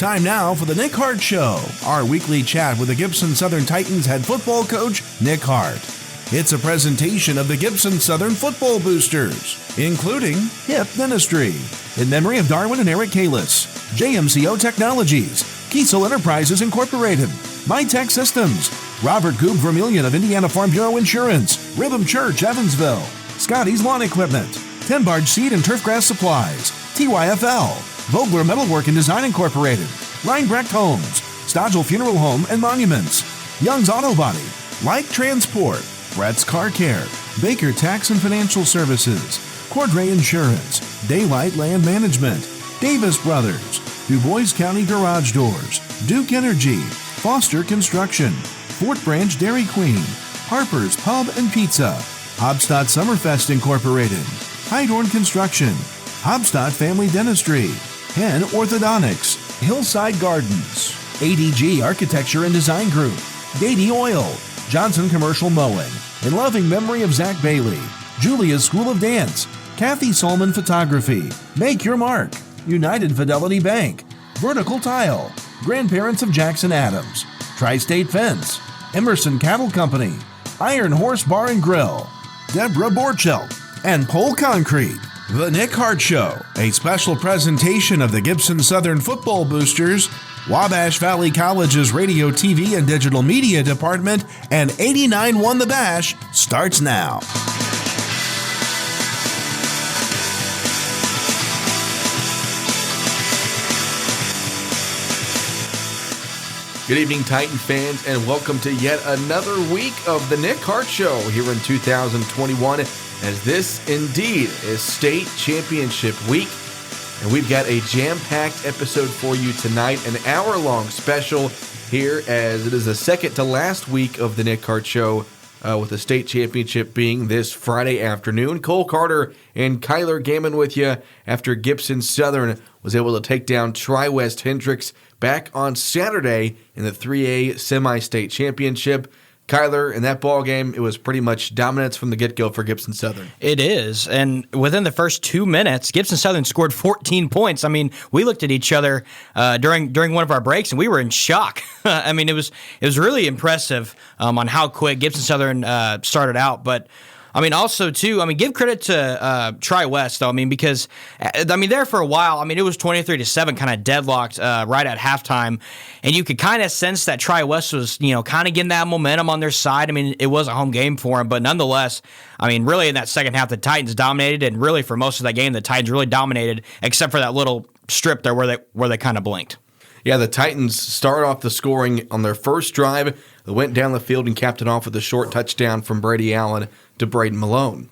Time now for the Nick Hart Show, our weekly chat with the Gibson Southern Titans head football coach, Nick Hart. It's a presentation of the Gibson Southern Football Boosters, including Hip Dentistry, in memory of Darwin and Eric Kalis, JMCO Technologies, Kiesel Enterprises Incorporated, MyTech Systems, Robert Goob Vermillion of Indiana Farm Bureau Insurance, Rhythm Church, Evansville, Scotty's Lawn Equipment, Ten Barge Seed and Turfgrass Supplies, TYFL, Vogler Metalwork and Design Incorporated, Reinbrecht Homes, Stodgel Funeral Home and Monuments, Young's Auto Body, Light Transport, Brett's Car Care, Baker Tax and Financial Services, Cordray Insurance, Daylight Land Management, Davis Brothers, Du Bois County Garage Doors, Duke Energy, Foster Construction, Fort Branch Dairy Queen, Harper's Pub and Pizza, Hobstadt Summerfest Incorporated, Heidorn Construction, Hobstadt Family Dentistry, Hen Orthodontics, Hillside Gardens, ADG Architecture and Design Group, Dady Oil, Johnson Commercial Mowing, in loving memory of Zach Bailey, Julia's School of Dance, Kathy Solman Photography, Make Your Mark, United Fidelity Bank, Vertical Tile, Grandparents of Jackson Adams, Tri-State Fence, Emerson Cattle Company, Iron Horse Bar and Grill, Deborah Borchelt, and Pole Concrete. The Nick Hart Show, a special presentation of the Gibson Southern Football Boosters, Wabash Valley College's Radio, TV, and Digital Media Department, and 89 Won the Bash, starts now. Good evening, Titan fans, and welcome to yet another week of the Nick Hart Show here in 2021, as this indeed is state championship week. And we've got a jam-packed episode for you tonight, an hour-long special here, as it is the second to last week of the Nick Hart Show, with the state championship being this Friday afternoon. Cole Carter and Kyler Gammon with you after Gibson Southern was able to take down Tri-West Hendricks back on Saturday in the 3A semi-state championship. Kyler, in that ball game, it was pretty much dominance from the get-go for Gibson Southern. It is, and within the first 2 minutes, Gibson Southern scored 14 points. I mean, we looked at each other during one of our breaks, and we were in shock. I mean, it was really impressive on how quick Gibson Southern started out, but I mean, also, too, give credit to Tri-West, though, because, there for a while, it was 23-7, kind of deadlocked right at halftime, and you could kind of sense that Tri-West was, kind of getting that momentum on their side. It was a home game for them, but nonetheless, really in that second half, the Titans dominated, and really for most of that game, the Titans really dominated, except for that little strip there where they kind of blinked. Yeah, the Titans started off the scoring on their first drive. They went down the field and capped it off with a short touchdown from Brady Allen to Brayden Malone.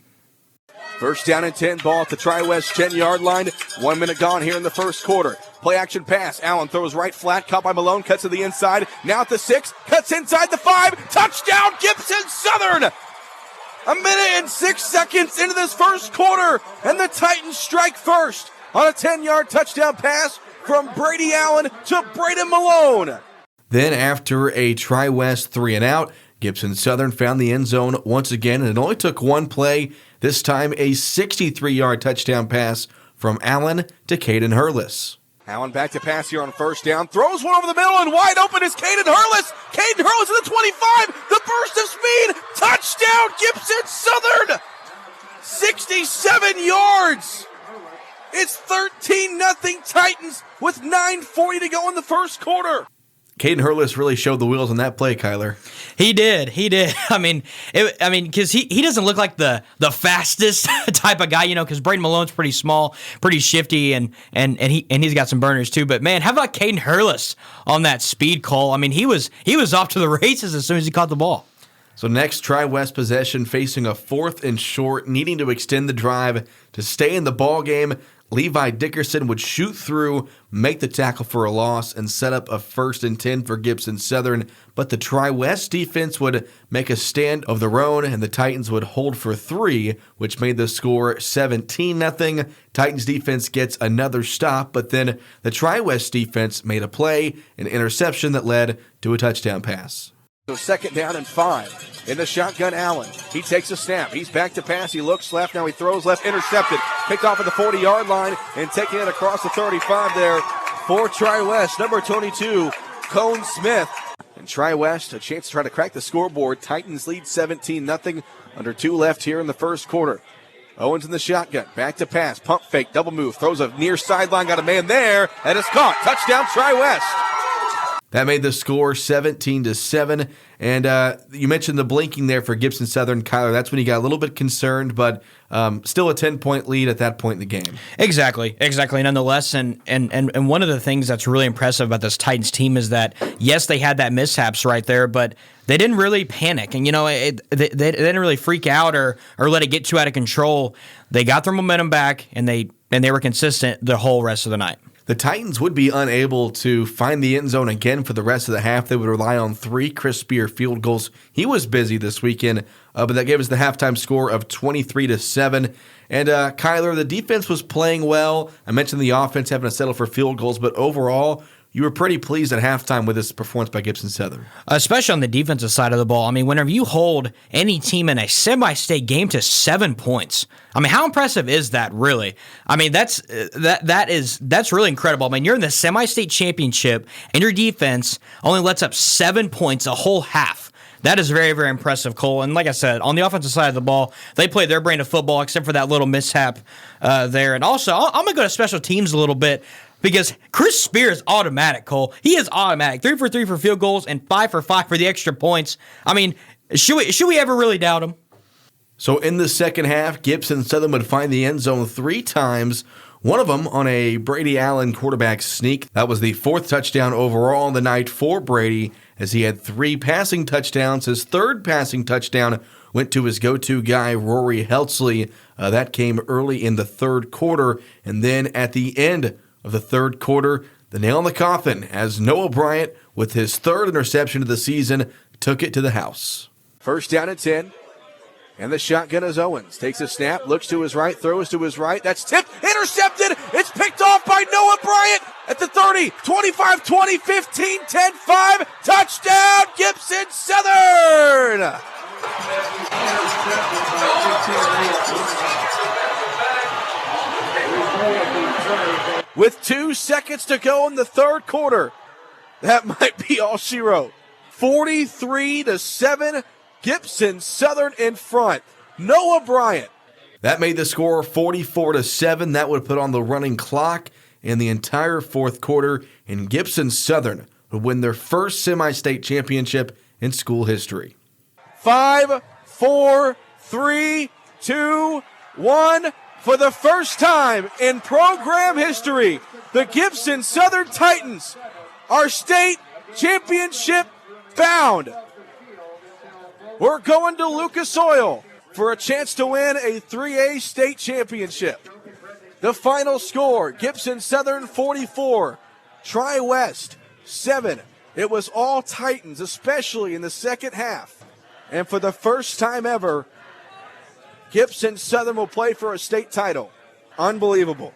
First down and 10, ball at the Tri-West 10-yard line. 1 minute gone here in the first quarter. Play action pass. Allen throws right flat, caught by Malone, cuts to the inside. Now at the 6, cuts inside the 5. Touchdown, Gibson Southern! 1 minute and 6 seconds into this first quarter, and the Titans strike first on a 10-yard touchdown pass from Brady Allen to Brayden Malone. Then after a Tri-West 3-and-out, Gibson Southern found the end zone once again, and it only took one play, this time a 63-yard touchdown pass from Allen to Caden Hurlis. Allen back to pass here on first down, throws one over the middle, and wide open is Caden Hurlis. Caden Hurlis at the 25, the burst of speed, touchdown Gibson Southern! 67 yards! It's 13-0 Titans with 9:40 to go in the first quarter. Caden Hurlis really showed the wheels on that play, Kyler. He did. Because he doesn't look like the fastest type of guy, because Brayden Malone's pretty small, pretty shifty, and he's got some burners too. But man, how about Caden Hurlis on that speed call? He was off to the races as soon as he caught the ball. So next, Tri-West possession facing a 4th and short, needing to extend the drive to stay in the ball game. Levi Dickerson would shoot through, make the tackle for a loss, and set up a 1st and 10 for Gibson Southern. But the Tri-West defense would make a stand of their own, and the Titans would hold for 3, which made the score 17-0. Titans defense gets another stop, but then the Tri-West defense made a play, an interception that led to a touchdown pass. So second down and 5. In the shotgun, Allen. He takes a snap. He's back to pass. He looks left. Now he throws left. Intercepted. Picked off at the 40-yard line and taking it across the 35 there for Tri-West, number 22, Cone Smith. And Tri-West, a chance to try to crack the scoreboard. Titans lead 17-0, under 2 left here in the first quarter. Owens in the shotgun, back to pass, pump fake, double move, throws a near sideline, got a man there, and it's caught. Touchdown, Tri-West. That made the score 17-7. And you mentioned the blinking there for Gibson Southern. Kyler, that's when you got a little bit concerned, but still a 10-point lead at that point in the game. Exactly. Nonetheless, and one of the things that's really impressive about this Titans team is that, yes, they had that mishaps right there, but they didn't really panic. And, they didn't really freak out or let it get too out of control. They got their momentum back, and they were consistent the whole rest of the night. The Titans would be unable to find the end zone again for the rest of the half. They would rely on 3 Chris Spear field goals. He was busy this weekend, but that gave us the halftime score of 23-7. And Kyler, the defense was playing well. I mentioned the offense having to settle for field goals, but overall, you were pretty pleased at halftime with this performance by Gibson Southern. Especially on the defensive side of the ball. I mean, whenever you hold any team in a semi-state game to 7 points, I mean, how impressive is that, really? I mean, that's really incredible. I mean, you're in the semi-state championship, and your defense only lets up 7 points a whole half. That is very, very impressive, Cole. And like I said, on the offensive side of the ball, they played their brand of football, except for that little mishap there. And also, I'm going to go to special teams a little bit, because Chris Spear is automatic, Cole. He is automatic. 3 for 3 for field goals and 5 for 5 for the extra points. I mean, should we ever really doubt him? So in the second half, Gibson Southern would find the end zone 3 times, one of them on a Brady Allen quarterback sneak. That was the 4th touchdown overall on the night for Brady, as he had 3 passing touchdowns. His 3rd passing touchdown went to his go-to guy, Rory Heltzley. That came early in the 3rd quarter, and then at the end of the 3rd quarter, the nail in the coffin, as Noah Bryant, with his 3rd interception of the season, took it to the house. First down and 10. And the shotgun is Owens. Takes a snap, looks to his right, throws to his right. That's tipped, intercepted. It's picked off by Noah Bryant at the 30, 25, 20, 15, 10, 5. Touchdown, Gibson Southern! With 2 seconds to go in the 3rd quarter, that might be all she wrote. 43-7, Gibson Southern in front. Noah Bryant. That made the score 44-7. That would put on the running clock in the entire 4th quarter, and Gibson Southern would win their first semi-state championship in school history. 5, 4, 3, 2, 1. For the first time in program history, the Gibson Southern Titans are state championship bound. We're going to Lucas Oil for a chance to win a 3A state championship. The final score, Gibson Southern 44, Tri-West 7. It was all Titans, especially in the second half. And for the first time ever, Gibson Southern will play for a state title. Unbelievable.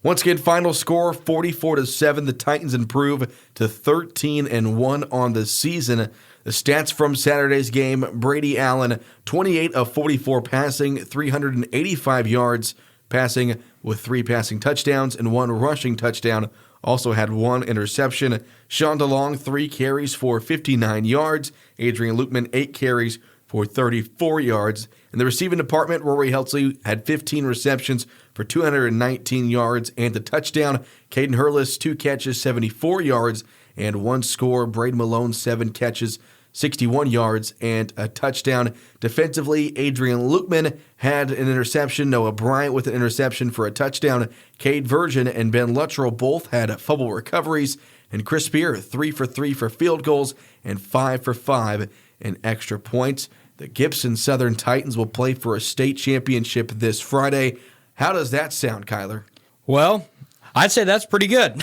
Once again, final score 44-7. The Titans improve to 13-1 on the season. The stats from Saturday's game: Brady Allen, 28 of 44 passing, 385 yards passing, with 3 passing touchdowns and 1 rushing touchdown. Also had 1 interception. Sean DeLong, 3 carries for 59 yards. Adrian Lukeman, 8 carries for 34 yards. In the receiving department, Rory Heltzley had 15 receptions for 219 yards and a touchdown. Caden Hurlis, 2 catches, 74 yards, and 1 score. Brayden Malone, 7 catches, 61 yards, and a touchdown. Defensively, Adrian Lukeman had an interception. Noah Bryant with an interception for a touchdown. Cade Virgin and Ben Luttrell both had fumble recoveries. And Chris Spear, 3 for 3 for field goals and 5 for 5 in extra points. The Gibson Southern Titans will play for a state championship this Friday. How does that sound, Kyler? Well, I'd say that's pretty good.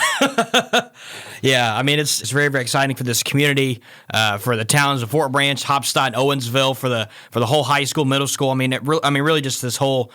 Yeah, I mean, it's very, very exciting for this community, for the towns of Fort Branch, Hopstad, and Owensville, for the whole high school, middle school. I mean, really just this whole,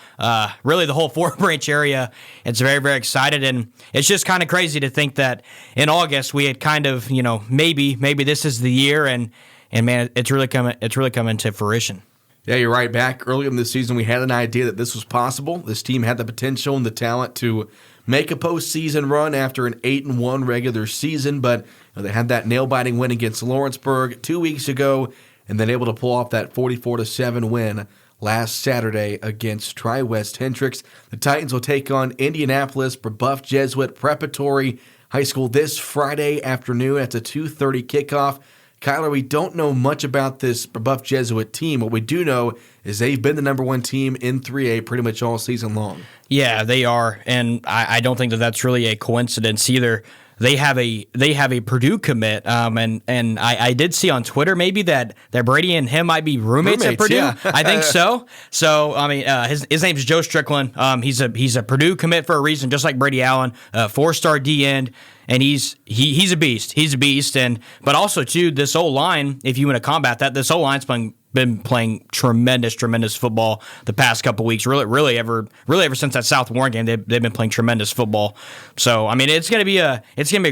really the whole Fort Branch area. It's very, very excited, and it's just kind of crazy to think that in August we had kind of, maybe this is the year, and man, it's really coming to fruition. Yeah, you're right. Back early in the season, we had an idea that this was possible. This team had the potential and the talent to make a postseason run after an 8-1 regular season, but they had that nail-biting win against Lawrenceburg 2 weeks ago, and then able to pull off that 44-7 win last Saturday against Tri-West Hendricks. The Titans will take on Indianapolis Brebeuf Jesuit Preparatory High School this Friday afternoon at a 2:30 kickoff. Kyler, we don't know much about this Brebeuf Jesuit team. What we do know is they've been the number one team in 3A pretty much all season long. Yeah, they are, and I don't think that that's really a coincidence either. They have a Purdue commit, and I did see on Twitter maybe that Brady and him might be roommates at Purdue. Yeah. I think so. So I mean, his name's Joe Strickland. He's a Purdue commit for a reason, just like Brady Allen, 4-star D end. And he's a beast. He's a beast, but also too, this O-line, if you want to combat that, this O-line's been playing tremendous football the past couple weeks. Really ever since that South Warren game, they've been playing tremendous football. So I mean, it's gonna be a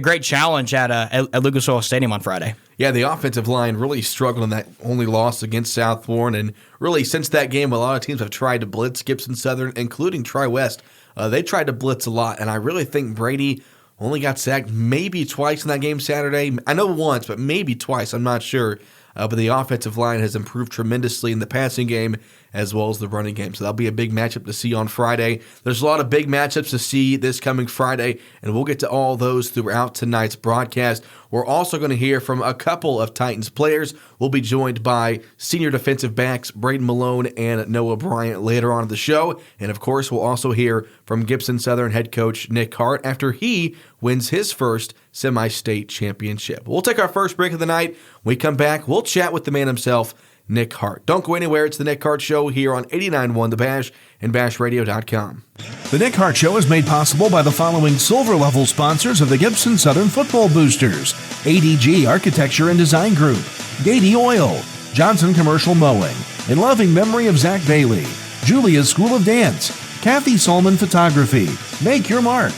great challenge at Lucas Oil Stadium on Friday. Yeah, the offensive line really struggled in that only loss against South Warren, and really since that game, a lot of teams have tried to blitz Gibson Southern, including Tri-West. They tried to blitz a lot, and I really think Brady only got sacked maybe twice in that game Saturday. I know once, but maybe twice. I'm not sure. But the offensive line has improved tremendously in the passing game as well as the running game. So that'll be a big matchup to see on Friday. There's a lot of big matchups to see this coming Friday, and we'll get to all those throughout tonight's broadcast. We're also going to hear from a couple of Titans players. We'll be joined by senior defensive backs Brayden Malone and Noah Bryant later on in the show. And, of course, we'll also hear from Gibson Southern head coach Nick Hart after he wins his first semi-state championship. We'll take our first break of the night. When we come back, we'll chat with the man himself, Nick Hart. Don't go anywhere. It's the Nick Hart Show here on 89.1 The Bash and BashRadio.com. The Nick Hart Show is made possible by the following silver-level sponsors of the Gibson Southern Football Boosters: ADG Architecture and Design Group, Gady Oil, Johnson Commercial Mowing, in loving memory of Zach Bailey, Julia's School of Dance, Kathy Solman Photography, Make Your Mark,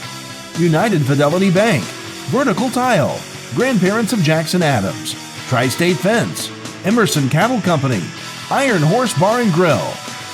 United Fidelity Bank, Vertical Tile, Grandparents of Jackson Adams, Tri-State Fence, Emerson Cattle Company, Iron Horse Bar and Grill,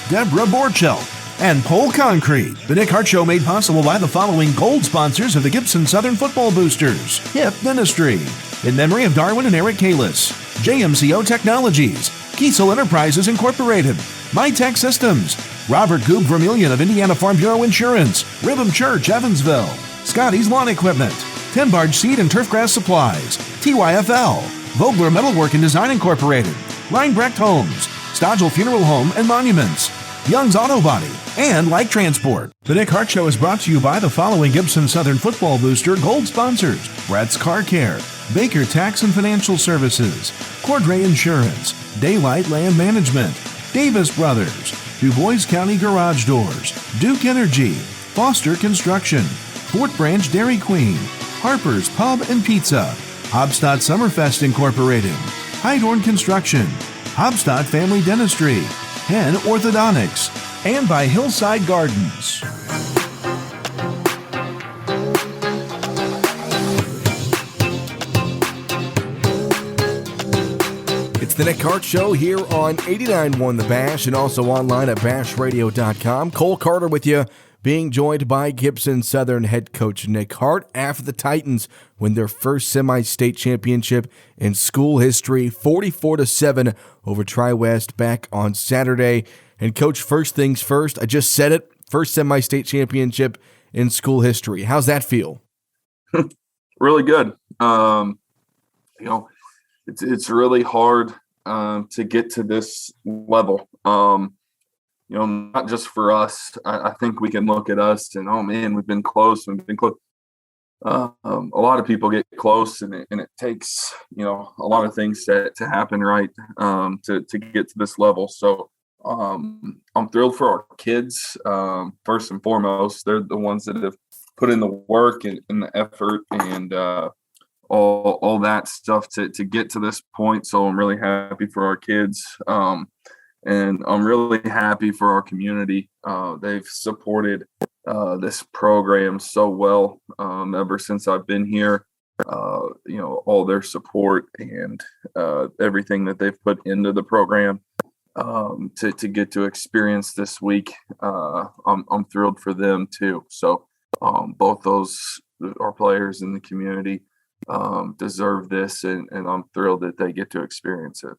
Deborah Borchelt, and Pole Concrete. The Nick Hart Show made possible by the following gold sponsors of the Gibson Southern Football Boosters: Hip Ministry, in memory of Darwin and Eric Kalis, JMCO Technologies, Kiesel Enterprises Incorporated, MyTech Systems, Robert Goob Vermillion of Indiana Farm Bureau Insurance, Ribham Church, Evansville, Scotty's Lawn Equipment, Ten Barge Seed and Turfgrass Supplies, TYFL, Vogler Metalwork and Design Incorporated, Reinbrecht Homes, Stodgel Funeral Home and Monuments, Young's Auto Body, and Like Transport. The Nick Hart Show is brought to you by the following Gibson Southern Football Booster gold sponsors: Brett's Car Care, Baker Tax and Financial Services, Cordray Insurance, Daylight Land Management, Davis Brothers, Du Bois County Garage Doors, Duke Energy, Foster Construction, Fort Branch Dairy Queen, Harper's Pub and Pizza, Hobstadt Summerfest Incorporated, Heidorn Construction, Hobstadt Family Dentistry, Hen Orthodontics, and by Hillside Gardens. It's the Nick Hart Show here on 89.1 The Bash and also online at BashRadio.com. Cole Carter with you, being joined by Gibson Southern head coach Nick Hart after the Titans win their first semi-state championship in school history, 44-7 over Tri-West back on Saturday. And coach, first things first, I just said it, first semi-state championship in school history. How's that feel? Really good. It's really hard to get to this level. Not just for us. I think we can look at us and, oh man, we've been close. A lot of people get close, and it takes a lot of things to happen right to get to this level. So I'm thrilled for our kids. First and foremost, they're the ones that have put in the work and the effort and all that stuff to get to this point. So I'm really happy for our kids. And I'm really happy for our community. They've supported this program so well ever since I've been here. All their support and everything that they've put into the program. to get to experience this week. I'm thrilled for them too. So both those our players in the community deserve this, and I'm thrilled that they get to experience it.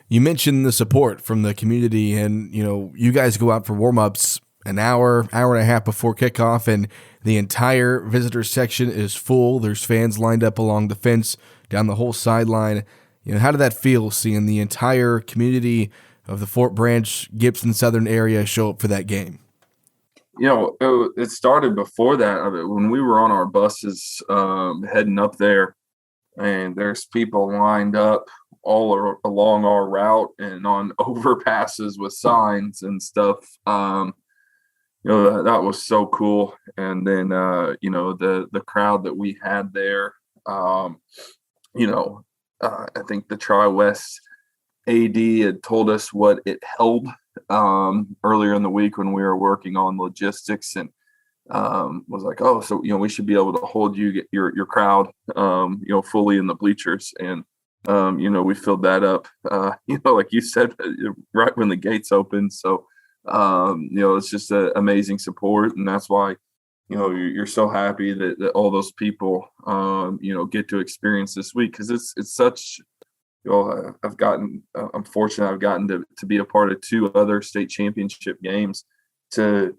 You mentioned the support from the community, and you guys go out for warm-ups an hour and a half before kickoff, and the entire visitor section is full. There's fans lined up along the fence, down the whole sideline. How did that feel, seeing the entire community of the Fort Branch, Gibson Southern area show up for that game? It started before that. I mean, when we were on our buses heading up there, and there's people lined up all along our route and on overpasses with signs and stuff. That was so cool. And then, the crowd that we had there, I think the Tri-West AD had told us what it held earlier in the week when we were working on logistics, and was like, oh, so, we should be able to hold your crowd, fully in the bleachers. And, we filled that up, like you said, right when the gates opened. So, it's just an amazing support. And that's why, you're so happy that all those people, get to experience this week. Cause it's such, I'm fortunate I've gotten to be a part of 2 other state championship games. The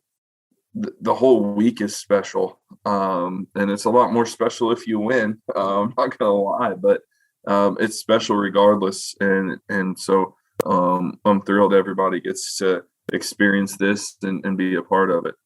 whole week is special. And it's a lot more special if you win. I'm not going to lie, but it's special regardless. And so I'm thrilled everybody gets to experience this and be a part of it.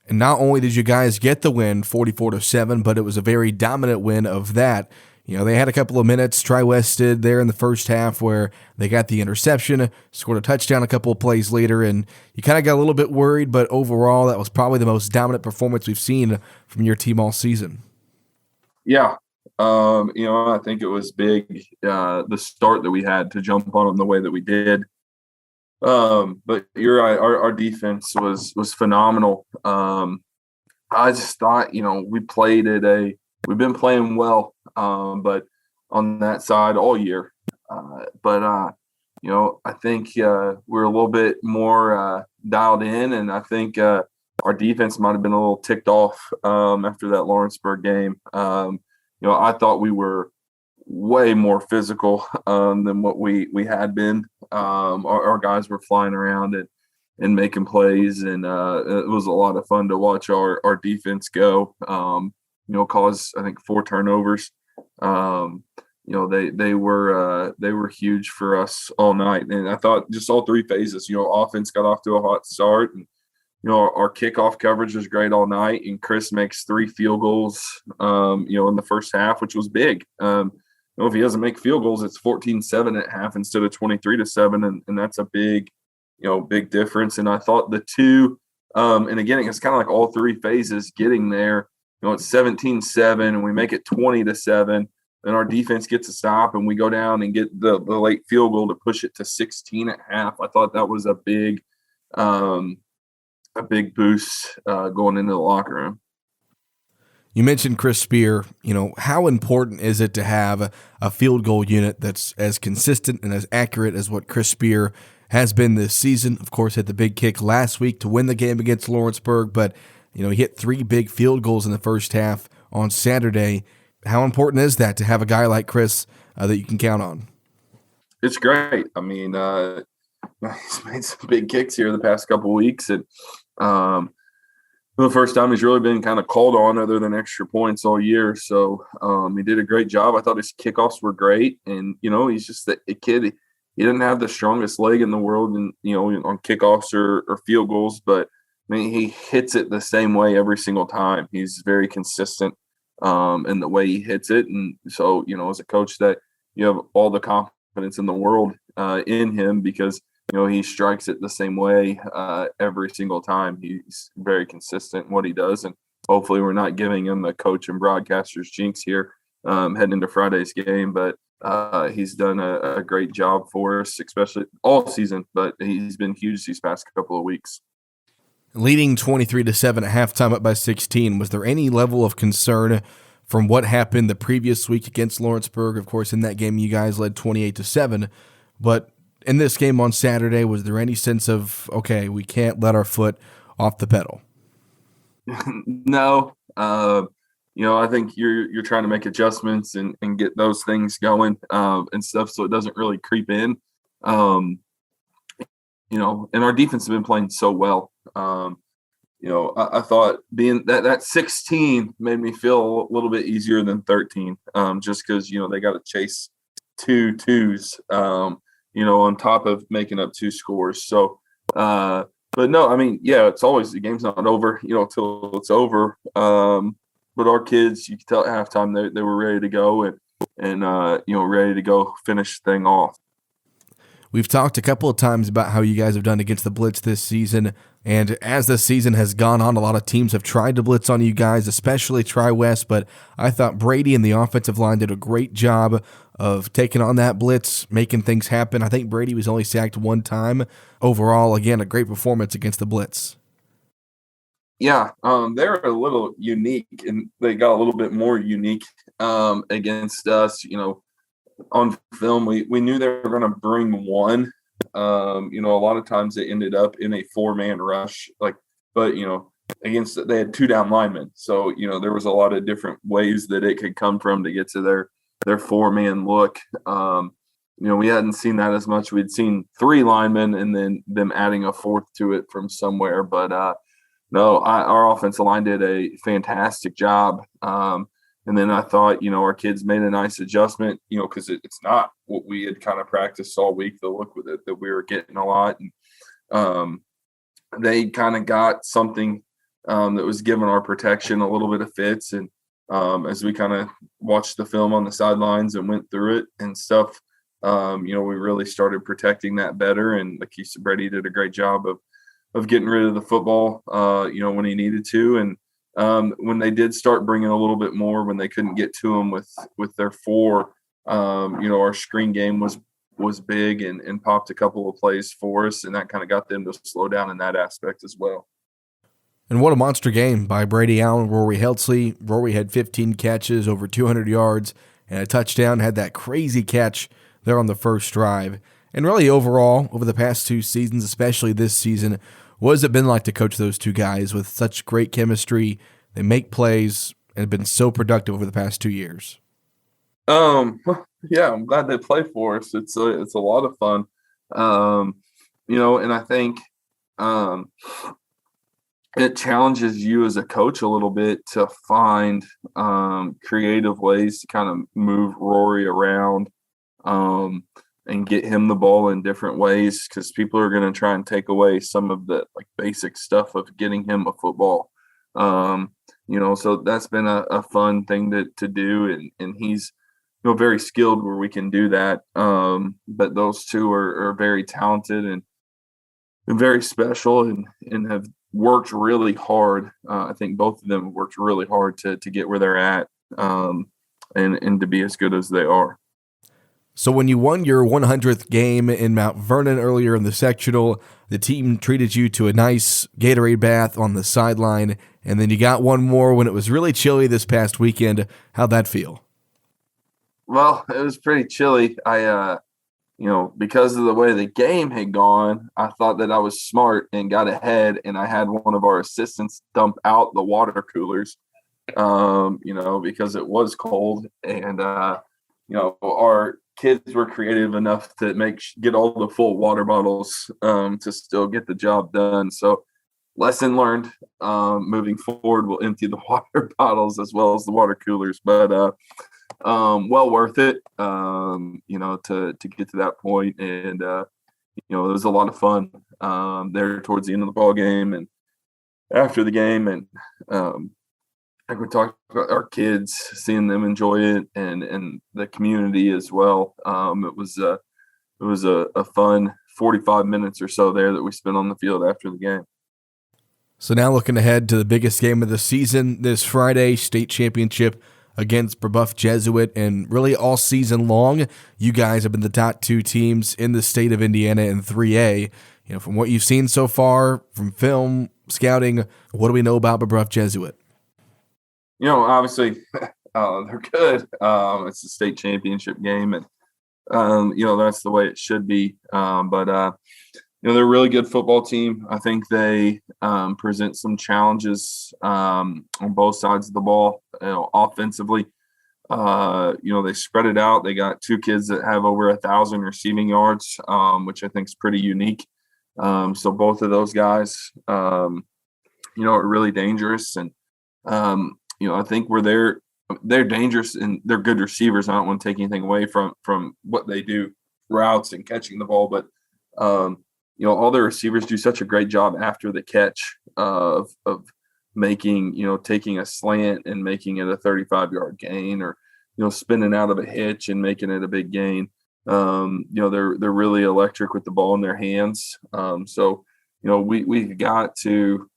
And not only did you guys get the win 44-7, but it was a very dominant win of that. They had a couple of minutes, Tri-West did, there in the first half, where they got the interception, scored a touchdown a couple of plays later, and you kind of got a little bit worried, but overall that was probably the most dominant performance we've seen from your team all season. Yeah. I think it was big, the start that we had to jump on them the way that we did. But you're right, our defense was phenomenal. I just thought, we've been playing well, but on that side all year. I think we're a little bit more dialed in, and I think our defense might have been a little ticked off after that Lawrenceburg game. I thought we were way more physical than what we had been. Our guys were flying around and making plays, and it was a lot of fun to watch our defense go. Cause I think 4 turnovers. They were huge for us all night, and I thought just all 3 phases. Offense got off to a hot start, and our kickoff coverage was great all night, and Chris makes 3 field goals. In the first half, which was big. If he doesn't make field goals, it's 14-7 at half instead of 23-7, and that's a big difference. And I thought the 2, and again, it's kind of like all 3 phases getting there. It's 17-7, and we make it 20-7. Then our defense gets a stop, and we go down and get the late field goal to push it to 16 at half. I thought that was a big boost going into the locker room. You mentioned Chris Spear. How important is it to have a field goal unit that's as consistent and as accurate as what Chris Spear has been this season? Of course, hit the big kick last week to win the game against Lawrenceburg, but he hit 3 big field goals in the first half on Saturday. How important is that to have a guy like Chris that you can count on? It's great. I mean, he's made some big kicks here the past couple of weeks, and the first time he's really been kind of called on other than extra points all year. So he did a great job. I thought his kickoffs were great, and he's just a kid. He didn't have the strongest leg in the world, and on kickoffs or field goals, but I mean, he hits it the same way every single time. He's very consistent in the way he hits it. And so, as a coach, that you have all the confidence in the world in him, because, he strikes it the same way every single time. He's very consistent in what he does. And hopefully we're not giving him a coach and broadcaster's jinx here heading into Friday's game. But he's done a great job for us, especially all season. But he's been huge these past couple of weeks. Leading 23-7 at halftime, up by 16, was there any level of concern from what happened the previous week against Lawrenceburg? Of course, in that game, you guys led 28-7, but in this game on Saturday, was there any sense of, okay, we can't let our foot off the pedal? No. I think you're trying to make adjustments and get those things going and stuff so it doesn't really creep in. And our defense has been playing so well. I thought being that 16 made me feel a little bit easier than 13, just because, they got to chase 2 twos, on top of making up 2 scores. So, but no, I mean, yeah, it's always, the game's not over, till it's over. But our kids, you could tell at halftime they were ready to go and ready to go finish the thing off. We've talked a couple of times about how you guys have done against the blitz this season, and as the season has gone on, a lot of teams have tried to blitz on you guys, especially Tri-West, but I thought Brady and the offensive line did a great job of taking on that blitz, making things happen. I think Brady was only sacked 1 time. Overall, again, a great performance against the blitz. Yeah, they're a little unique, and they got a little bit more unique against us. On film, we knew they were going to bring one. A lot of times they ended up in a 4-man rush, but against they had 2 down linemen, so there was a lot of different ways that it could come from to get to their 4-man look. We hadn't seen that as much. We'd seen 3 linemen and then them adding a 4th to it from somewhere, but no, our offensive line did a fantastic job. And then I thought, our kids made a nice adjustment, because it's not what we had kind of practiced all week, the look with it that we were getting a lot. And they kind of got something that was giving our protection a little bit of fits. And as we kind of watched the film on the sidelines and went through it and stuff, we really started protecting that better. And like you said, Brady did a great job of getting rid of the football, when he needed to. And when they did start bringing a little bit more, when they couldn't get to them with their 4, our screen game was big and popped a couple of plays for us, and that kind of got them to slow down in that aspect as well. And what a monster game by Brady Allen, Rory Heltzley. Rory had 15 catches, over 200 yards, and a touchdown, had that crazy catch there on the first drive. And really overall, over the past 2 seasons, especially this season, what has it been like to coach those 2 guys with such great chemistry? They make plays and have been so productive over the past 2 years. Yeah, I'm glad they play for us. It's a lot of fun. And I think it challenges you as a coach a little bit to find creative ways to kind of move Rory around and get him the ball in different ways, because people are going to try and take away some of the basic stuff of getting him a football. So that's been a fun thing to do, and he's very skilled where we can do that. But those 2 are very talented and very special and have worked really hard. I think both of them have worked really hard to get where they're at and to be as good as they are. So when you won your 100th game in Mount Vernon earlier in the sectional, the team treated you to a nice Gatorade bath on the sideline, and then you got one more when it was really chilly this past weekend. How'd that feel? Well, it was pretty chilly. I, because of the way the game had gone, I thought that I was smart and got ahead, and I had one of our assistants dump out the water coolers, because it was cold, and, our kids were creative enough to get all the full water bottles to still get the job done. So lesson learned, moving forward, we'll empty the water bottles as well as the water coolers, but well worth it, to get to that point. And, it was a lot of fun there towards the end of the ball game and after the game. And like we talked about our kids, seeing them enjoy it and the community as well. It was a fun 45 minutes or so there that we spent on the field after the game. So now looking ahead to the biggest game of the season this Friday, state championship against Brebeuf Jesuit, and really all season long, you guys have been the top 2 teams in the state of Indiana in 3A. From what you've seen so far, from film, scouting, what do we know about Brebeuf Jesuit? Obviously, they're good. It's a state championship game, and that's the way it should be. But they're a really good football team. I think they present some challenges on both sides of the ball. Offensively, they spread it out. They got two kids that have over 1,000 receiving yards, which I think is pretty unique. So both of those guys, are really dangerous. And, I think they're dangerous and they're good receivers. I don't want to take anything away from what they do, routes and catching the ball, but all their receivers do such a great job after the catch of making, taking a slant and making it a 35-yard gain, or, spinning out of a hitch and making it a big gain. They're really electric with the ball in their hands. So we've got to,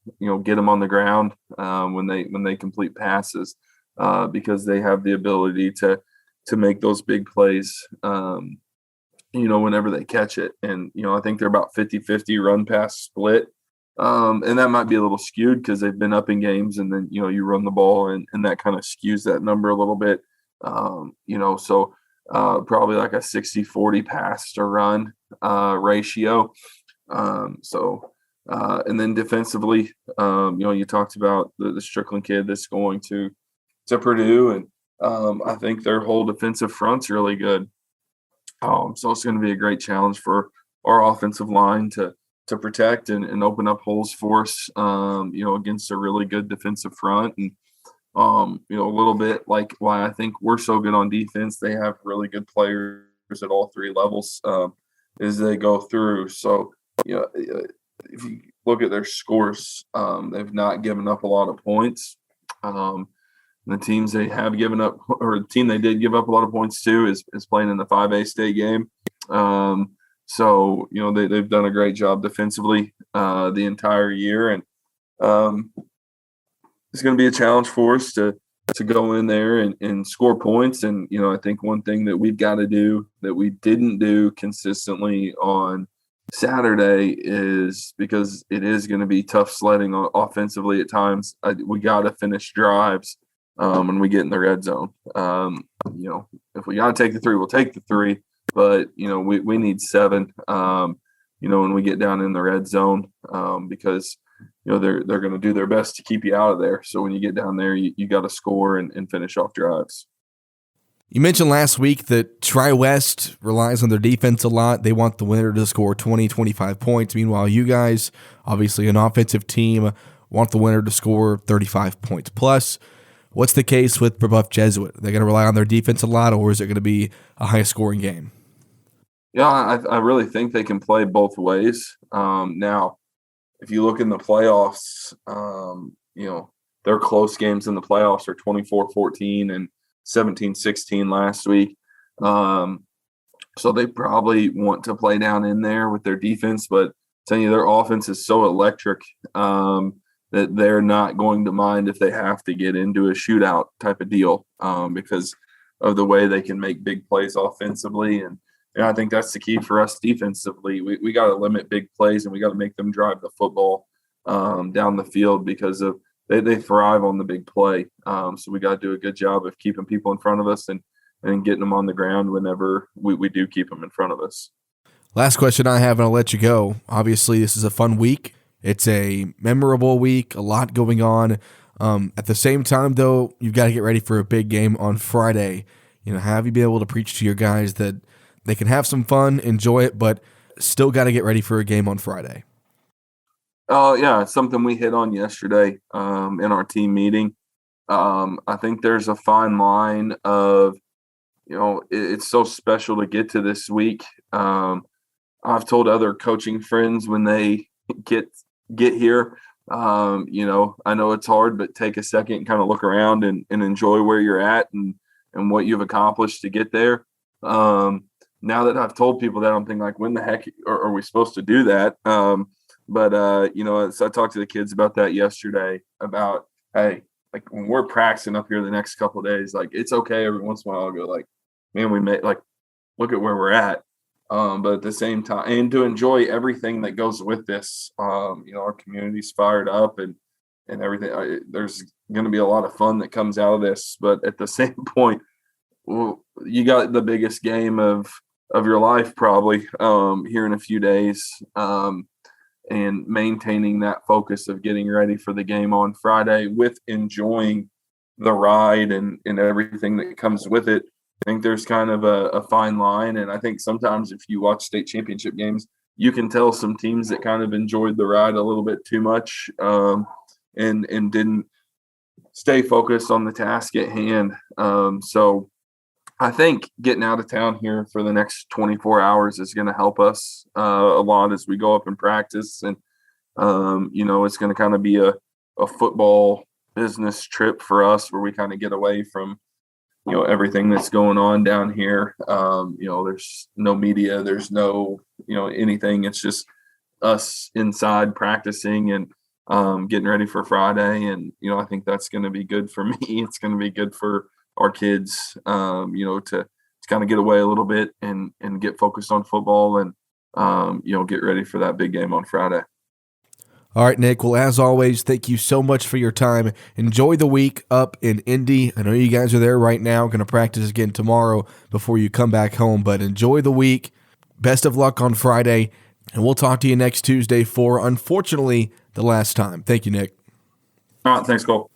get them on the ground when they complete passes because they have the ability to make those big plays. Whenever they catch it. And, I think they're about 50-50 run pass split. And that might be a little skewed because they've been up in games and then, you run the ball and that kind of skews that number a little bit. So probably like a 60-40 pass to run ratio. And then defensively, you talked about the Strickland kid that's going to Purdue. And I think their whole defensive front's really good. So it's going to be a great challenge for our offensive line to protect and open up holes for us, against a really good defensive front. And, a little bit like why I think we're so good on defense. They have really good players at all three levels as they go through. So, if you look at their scores, they've not given up a lot of points. The teams they have given up, or the team they did give up a lot of points to, is playing in the 5A state game. So they've done a great job defensively the entire year, and it's going to be a challenge for us to go in there and score points. And I think one thing that we've got to do that we didn't do consistently on Saturday is, because it is going to be tough sledding offensively at times, we got to finish drives. When we get in the red zone, if we got to take the 3, we'll take the 3, but, we need 7, when we get down in the red zone, because, they're going to do their best to keep you out of there. So when you get down there, you got to score and finish off drives. You mentioned last week that Tri-West relies on their defense a lot. They want the winner to score 20, 25 points. Meanwhile, you guys, obviously an offensive team, want the winner to score 35 points plus. What's the case with Brebeuf Jesuit? Are they going to rely on their defense a lot, or is it going to be a high-scoring game? Yeah, I really think they can play both ways. Now, if you look in the playoffs, their close games in the playoffs are 24-14 and 17-16 last week. So they probably want to play down in there with their defense, but I'm telling you, their offense is so electric that they're not going to mind if they have to get into a shootout type of deal because of the way they can make big plays offensively. And I think that's the key for us defensively. We got to limit big plays, and we got to make them drive the football down the field because of they thrive on the big play. So we got to do a good job of keeping people in front of us and getting them on the ground whenever we do keep them in front of us. Last question I have, and I'll let you go. Obviously, this is a fun week. It's a memorable week, a lot going on. At the same time, though, you've got to get ready for a big game on Friday. Have you been able to preach to your guys that they can have some fun, enjoy it, but still got to get ready for a game on Friday? Oh, yeah, it's something we hit on yesterday in our team meeting. I think there's a fine line of, it's so special to get to this week. I've told other coaching friends when they get here, I know it's hard, but take a second and kind of look around and enjoy where you're at and what you've accomplished to get there. Now that I've told people that, I'm thinking like, when the heck are we supposed to do that? So I talked to the kids about that yesterday about, hey, like when we're practicing up here the next couple of days, like it's okay every once in a while I'll go like, man, we made like, look at where we're at. But at the same time, and to enjoy everything that goes with this, our community's fired up and everything. There's going to be a lot of fun that comes out of this. But at the same point, you got the biggest game of of your life probably here in a few days, and maintaining that focus of getting ready for the game on Friday with enjoying the ride and everything that comes with it. I think there's kind of a fine line, and I think sometimes if you watch state championship games, you can tell some teams that kind of enjoyed the ride a little bit too much, and didn't stay focused on the task at hand. So I think getting out of town here for the next 24 hours is going to help us a lot as we go up and practice. And, it's going to kind of be a football business trip for us where we kind of get away from, everything that's going on down here. There's no media, there's no, anything. It's just us inside practicing and getting ready for Friday. And, I think that's going to be good for me. It's going to be good for our kids, to kind of get away a little bit and get focused on football and, get ready for that big game on Friday. All right, Nick. Well, as always, thank you so much for your time. Enjoy the week up in Indy. I know you guys are there right now, going to practice again tomorrow before you come back home, but enjoy the week. Best of luck on Friday, and we'll talk to you next Tuesday for, unfortunately, the last time. Thank you, Nick. All right, thanks, Cole.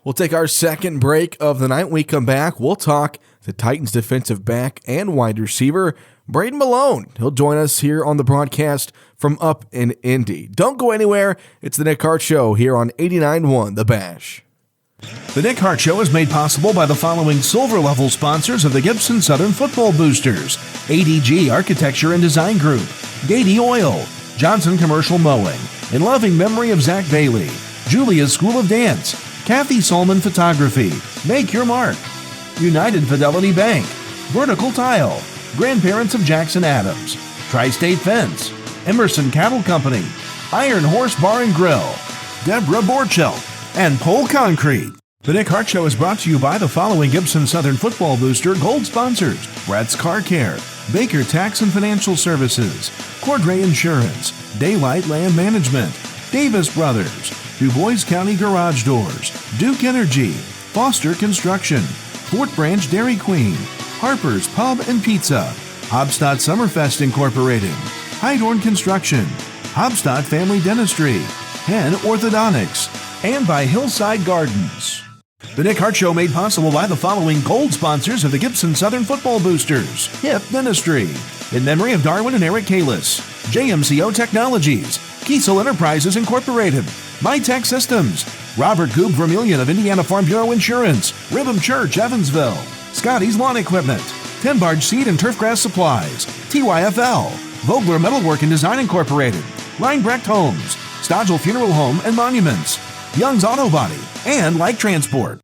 We'll take our second break of the night. When we come back, we'll talk the Titans defensive back and wide receiver, Brayden Malone. He'll join us here on the broadcast from up in Indy. Don't go anywhere. It's the Nick Hart Show here on 89.1 The Bash. The Nick Hart Show is made possible by the following silver-level sponsors of the Gibson Southern Football Boosters: ADG Architecture and Design Group, Gady Oil, Johnson Commercial Mowing, in loving memory of Zach Bailey, Julia's School of Dance, Kathy Solman Photography, Make Your Mark, United Fidelity Bank, Vertical Tile, Grandparents of Jackson Adams, Tri-State Fence, Emerson Cattle Company, Iron Horse Bar and Grill, Deborah Borchelt, and Pole Concrete. The Nick Hart Show is brought to you by the following Gibson Southern Football Booster Gold sponsors: Brett's Car Care, Baker Tax and Financial Services, Cordray Insurance, Daylight Land Management, Davis Brothers, Du Bois County Garage Doors, Duke Energy, Foster Construction, Fort Branch Dairy Queen, Harper's Pub and Pizza, Hobstadt Summerfest Incorporated, Heidorn Construction, Hobstadt Family Dentistry, Hen Orthodontics, and by Hillside Gardens. The Nick Hart Show made possible by the following gold sponsors of the Gibson Southern Football Boosters: Hip Ministry, in memory of Darwin and Eric Kalis, JMCO Technologies, Kiesel Enterprises Incorporated, MyTech Systems, Robert Goob Vermillion of Indiana Farm Bureau Insurance, Ribham Church, Evansville, Scotty's Lawn Equipment, Ten Barge Seed and Turfgrass Supplies, TYFL, Vogler Metalwork and Design Incorporated, Reinbrecht Homes, Stodgel Funeral Home and Monuments, Young's Auto Body, and Like Transport.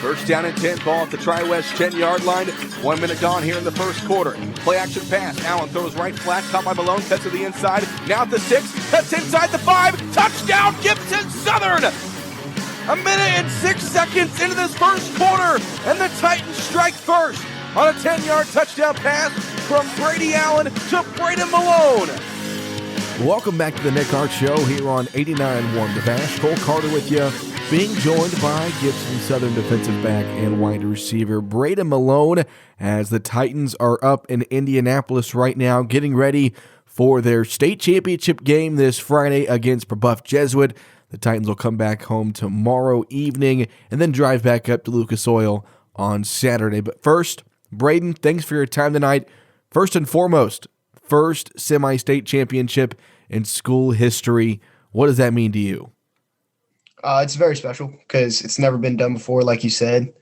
First down and 10, ball at the Tri-West 10-yard line. 1 minute gone here in the first quarter. Play action pass. Allen throws right flat, caught by Malone, cuts to the inside. Now at the 6, cuts inside the 5. Touchdown, Gibson Southern! A minute and 6 seconds into this first quarter, and the Titans strike first on a 10-yard touchdown pass from Brady Allen to Brayden Malone. Welcome back to the Nick Hart Show here on 89.1 The Bash. Cole Carter with you, being joined by Gibson Southern defensive back and wide receiver Brayden Malone, as the Titans are up in Indianapolis right now, getting ready for their state championship game this Friday against Brebeuf Jesuit. The Titans will come back home tomorrow evening and then drive back up to Lucas Oil on Saturday. But first, Brayden, thanks for your time tonight. First and foremost, first semi-state championship in school history. What does that mean to you? It's very special because it's never been done before, like you said.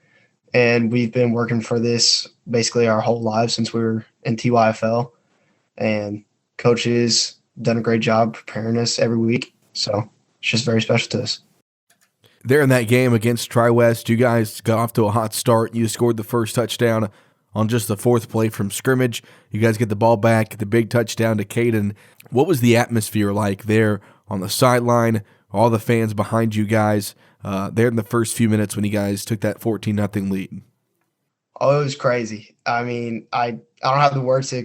And we've been working for this basically our whole lives since we were in TYFL. And coaches done a great job preparing us every week. So it's just very special to us. There in that game against Tri-West, you guys got off to a hot start. You scored the first touchdown on just the fourth play from scrimmage. You guys get the ball back, the big touchdown to Caden. What was the atmosphere like there on the sideline? All the fans behind you guys there in the first few minutes when you guys took that 14-0 lead? Oh, it was crazy. I mean, I don't have the words to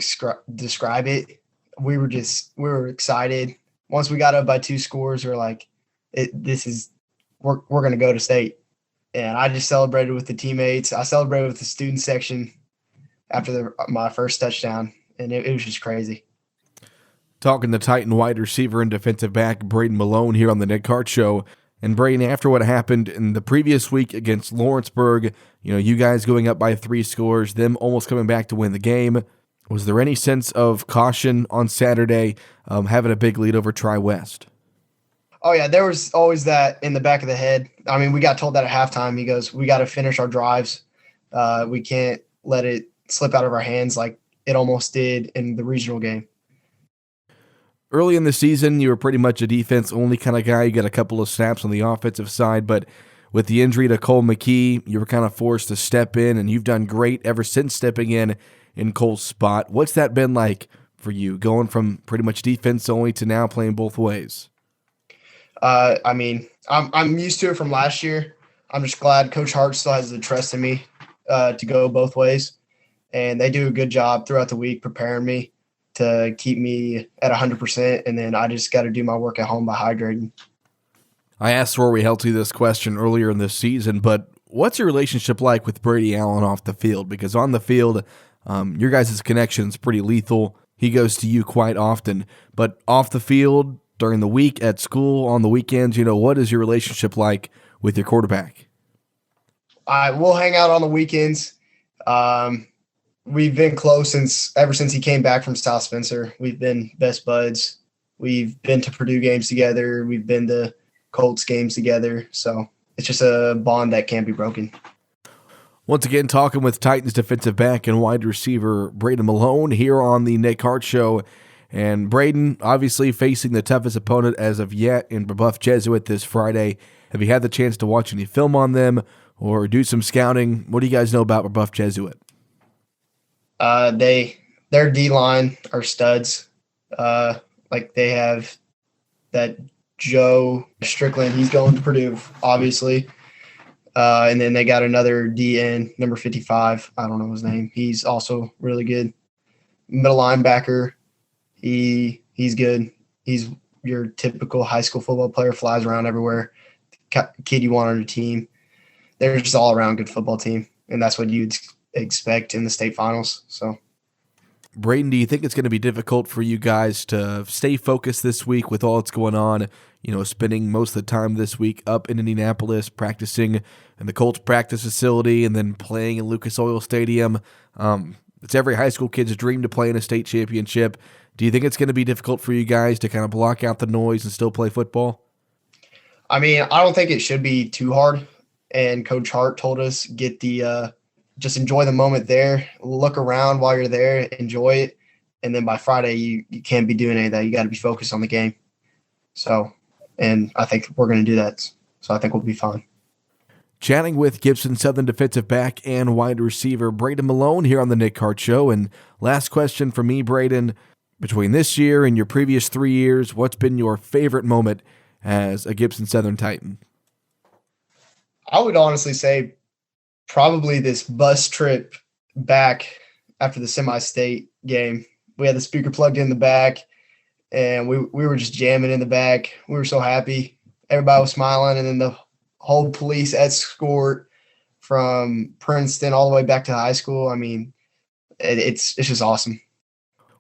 describe it. We were excited. Once we got up by 2 scores, we were like, we're going to go to state. and I just celebrated with the teammates. I celebrated with the student section after my first touchdown, and it was just crazy. Talking to Titan wide receiver and defensive back Brayden Malone here on the Nick Hart Show. And Brayden, after what happened in the previous week against Lawrenceburg, you guys going up by 3 scores, them almost coming back to win the game, was there any sense of caution on Saturday, having a big lead over Tri-West? Oh, yeah, there was always that in the back of the head. I mean, we got told that at halftime. He goes, we got to finish our drives. We can't let it slip out of our hands like it almost did in the regional game. Early in the season, you were pretty much a defense-only kind of guy. You got a couple of snaps on the offensive side, but with the injury to Cole McKee, you were kind of forced to step in, and you've done great ever since stepping in Cole's spot. What's that been like for you, going from pretty much defense-only to now playing both ways? I mean, I'm used to it from last year. I'm just glad Coach Hart still has the trust in me to go both ways, and they do a good job throughout the week preparing me to keep me at 100%, and then I just got to do my work at home by hydrating. I asked Rory Helty this question earlier in this season, but what's your relationship like with Brady Allen off the field? Because on the field, your guys' connection is pretty lethal. He goes to you quite often, but off the field, during the week, at school, on the weekends, what is your relationship like with your quarterback? We'll hang out on the weekends. We've been close ever since he came back from South Spencer. We've been best buds. We've been to Purdue games together. We've been to Colts games together. So it's just a bond that can't be broken. Once again, talking with Titans defensive back and wide receiver Brayden Malone here on the Nick Hart Show. And Brayden, obviously facing the toughest opponent as of yet in Brebeuf Jesuit this Friday. Have you had the chance to watch any film on them or do some scouting? What do you guys know about Brebeuf Jesuit? Their D-line are studs. Like they have that Joe Strickland. He's going to Purdue, obviously. And then they got another DN, number 55. I don't know his name. He's also really good. Middle linebacker. He's good. He's your typical high school football player, flies around everywhere. Kid you want on your team. They're just all around good football team, and that's what you'd expect in the state finals. So, Brayden, do you think it's going to be difficult for you guys to stay focused this week with all that's going on? Spending most of the time this week up in Indianapolis, practicing in the Colts practice facility, and then playing in Lucas Oil Stadium. It's every high school kid's dream to play in a state championship. Do you think it's going to be difficult for you guys to kind of block out the noise and still play football? I mean, I don't think it should be too hard. And Coach Hart told us just enjoy the moment there, look around while you're there, enjoy it. And then by Friday, you can't be doing any of that. You got to be focused on the game. So, and I think we're going to do that. So I think we'll be fine. Chatting with Gibson Southern defensive back and wide receiver Brayden Malone here on the Nick Hart Show. And last question for me, Brayden. Between this year and your previous 3 years, what's been your favorite moment as a Gibson Southern Titan? I would honestly say probably this bus trip back after the semi-state game. We had the speaker plugged in the back, and we were just jamming in the back. We were so happy. Everybody was smiling, and then the whole police escort from Princeton all the way back to high school. I mean, it's just awesome.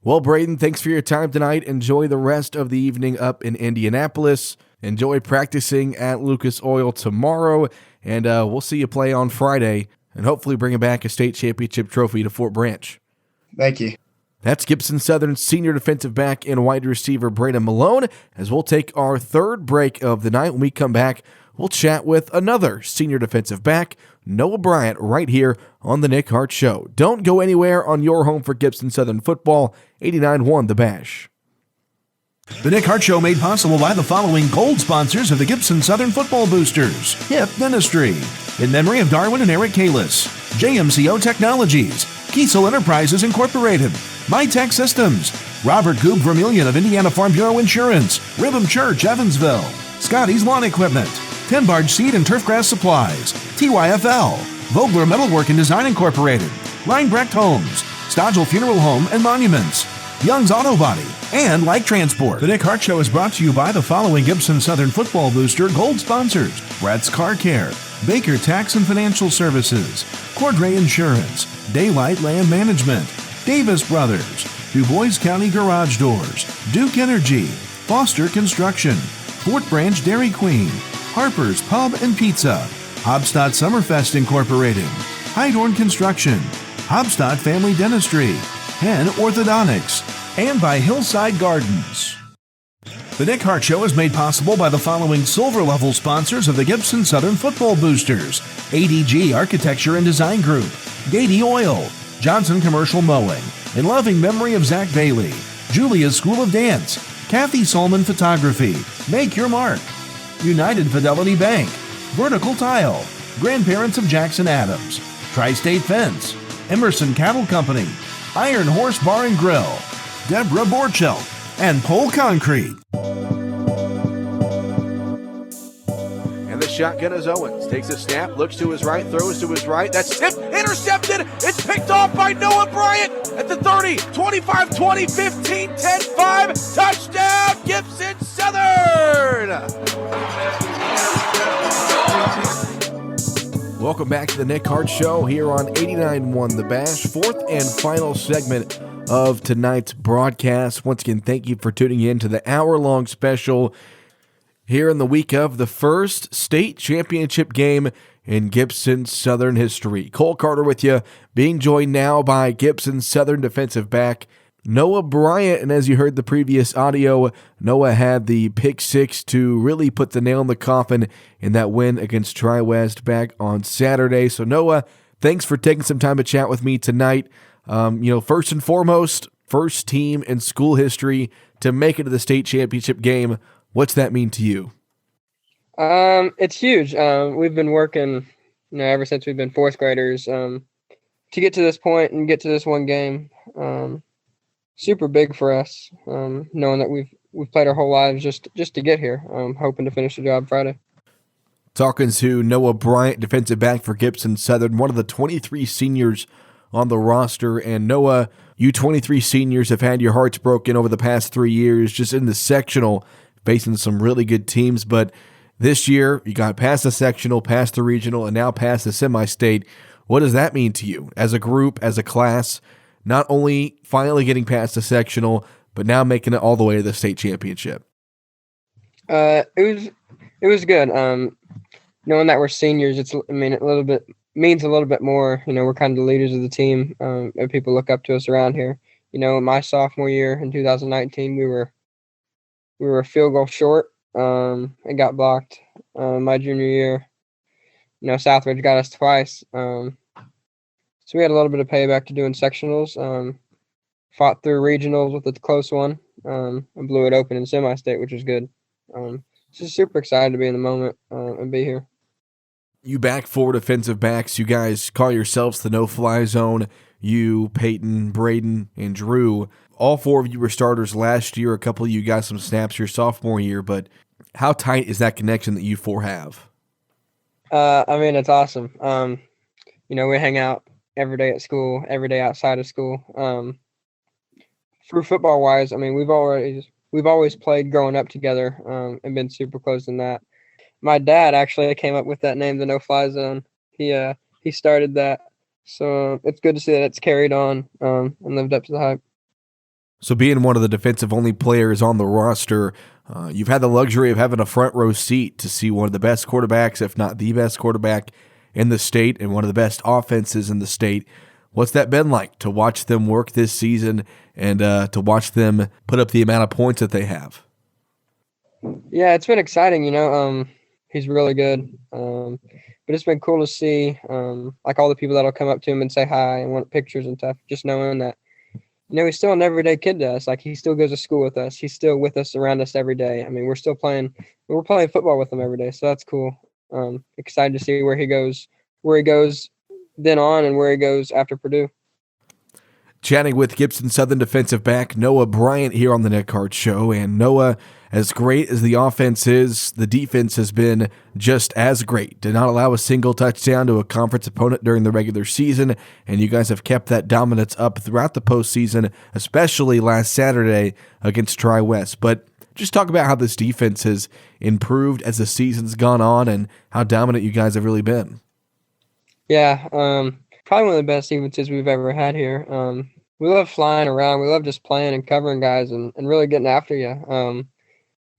Well, Brayden, thanks for your time tonight. Enjoy the rest of the evening up in Indianapolis. Enjoy practicing at Lucas Oil tomorrow, and we'll see you play on Friday and hopefully bring back a state championship trophy to Fort Branch. Thank you. That's Gibson Southern senior defensive back and wide receiver Brayden Malone. As we'll take our third break of the night. When we come back, we'll chat with another senior defensive back, Noah Bryant, right here on the Nick Hart Show. Don't go anywhere on your home for Gibson Southern football. 89-1 The Bash. The Nick Hart Show made possible by the following gold sponsors of the Gibson Southern Football Boosters. Hip Dentistry, in memory of Darwin and Eric Kalis. JMCO Technologies, Kiesel Enterprises Incorporated, MyTech Systems, Robert Goob Vermillion of Indiana Farm Bureau Insurance, Ribham Church, Evansville, Scotty's Lawn Equipment, Ten Barge Seed and Turfgrass Supplies, TYFL, Vogler Metalwork and Design Incorporated, Reinbrecht Homes, Stodgel Funeral Home and Monuments, Young's Auto Body, and Like Transport. The Nick Hart Show is brought to you by the following Gibson Southern Football Booster gold sponsors: Brett's Car Care, Baker Tax and Financial Services, Cordray Insurance, Daylight Land Management, Davis Brothers, Du Bois County Garage Doors, Duke Energy, Foster Construction, Fort Branch Dairy Queen, Harper's Pub and Pizza, Hobstadt Summerfest Incorporated, Heidorn Construction, Hobstadt Family Dentistry, Hen Orthodontics, and by Hillside Gardens. The Nick Hart Show is made possible by the following silver-level sponsors of the Gibson Southern Football Boosters: ADG Architecture and Design Group, Gady Oil, Johnson Commercial Mowing, in loving memory of Zach Bailey, Julia's School of Dance, Kathy Solman Photography, Make Your Mark, United Fidelity Bank, Vertical Tile, Grandparents of Jackson Adams, Tri-State Fence, Emerson Cattle Company, Iron Horse Bar and Grill, Deborah Borchelt, and Pole Concrete. And the shotgun is Owens. Takes a snap, looks to his right, throws to his right. That's tipped, intercepted. It's picked off by Noah Bryant at the 30, 25, 20, 15, 10, 5. Touchdown, Gibson Southern! Welcome back to the Nick Hart Show here on 89.1 The Bash, fourth and final segment of tonight's broadcast. Once again, thank you for tuning in to the hour-long special here in the week of the first state championship game in Gibson Southern history. Cole Carter with you, being joined now by Gibson Southern defensive back Noah Bryant. And as you heard the previous audio, Noah had the pick six to really put the nail in the coffin in that win against Tri-West back on Saturday. So Noah, thanks for taking some time to chat with me tonight. First and foremost, first team in school history to make it to the state championship game. What's that mean to you? It's huge. We've been working, ever since we've been fourth graders, to get to this point and get to this one game. Super big for us, knowing that we've played our whole lives just to get here. Hoping to finish the job Friday. Talking to Noah Bryant, defensive back for Gibson Southern, one of the 23 seniors on the roster. And Noah, you 23 seniors have had your hearts broken over the past 3 years just in the sectional, facing some really good teams. But this year, you got past the sectional, past the regional, and now past the semi-state. What does that mean to you as a group, as a class, not only finally getting past the sectional, but now making it all the way to the state championship? It was good. Knowing that we're seniors, means a little bit more. We're kind of the leaders of the team, and people look up to us around here. My sophomore year in 2019, we were a field goal short. It got blocked. My junior year, Southridge got us twice. So we had a little bit of payback to do in sectionals. Fought through regionals with a close one, and blew it open in semi-state, which was good. Just super excited to be in the moment and be here. You back four defensive backs. You guys call yourselves the no-fly zone. You, Peyton, Brayden, and Drew. All four of you were starters last year. A couple of you got some snaps your sophomore year. But how tight is that connection that you four have? It's awesome. We hang out every day at school, every day outside of school. For football-wise, we've always played growing up together and been super close in that. My dad actually came up with that name, the no-fly zone. He started that. So it's good to see that it's carried on and lived up to the hype. So being one of the defensive-only players on the roster, you've had the luxury of having a front-row seat to see one of the best quarterbacks, if not the best quarterback in the state, and one of the best offenses in the state. What's that been like to watch them work this season and to watch them put up the amount of points that they have? Yeah, it's been exciting. He's really good. But it's been cool to see all the people that'll come up to him and say hi and want pictures and stuff, just knowing that, he's still an everyday kid to us. He still goes to school with us. He's still with us, around us every day. We're still playing football with him every day. So that's cool. Excited to see where he goes then on and where he goes after Purdue. Chatting with Gibson Southern defensive back Noah Bryant here on the Nick Hart Show. And Noah, as great as the offense is, the defense has been just as great. Did not allow a single touchdown to a conference opponent during the regular season, and you guys have kept that dominance up throughout the postseason, especially last Saturday against Tri-West. But Just talk about how this defense has improved as the season's gone on and how dominant you guys have really been. Yeah, probably one of the best defenses we've ever had here. We love flying around. We love just playing and covering guys and really getting after you.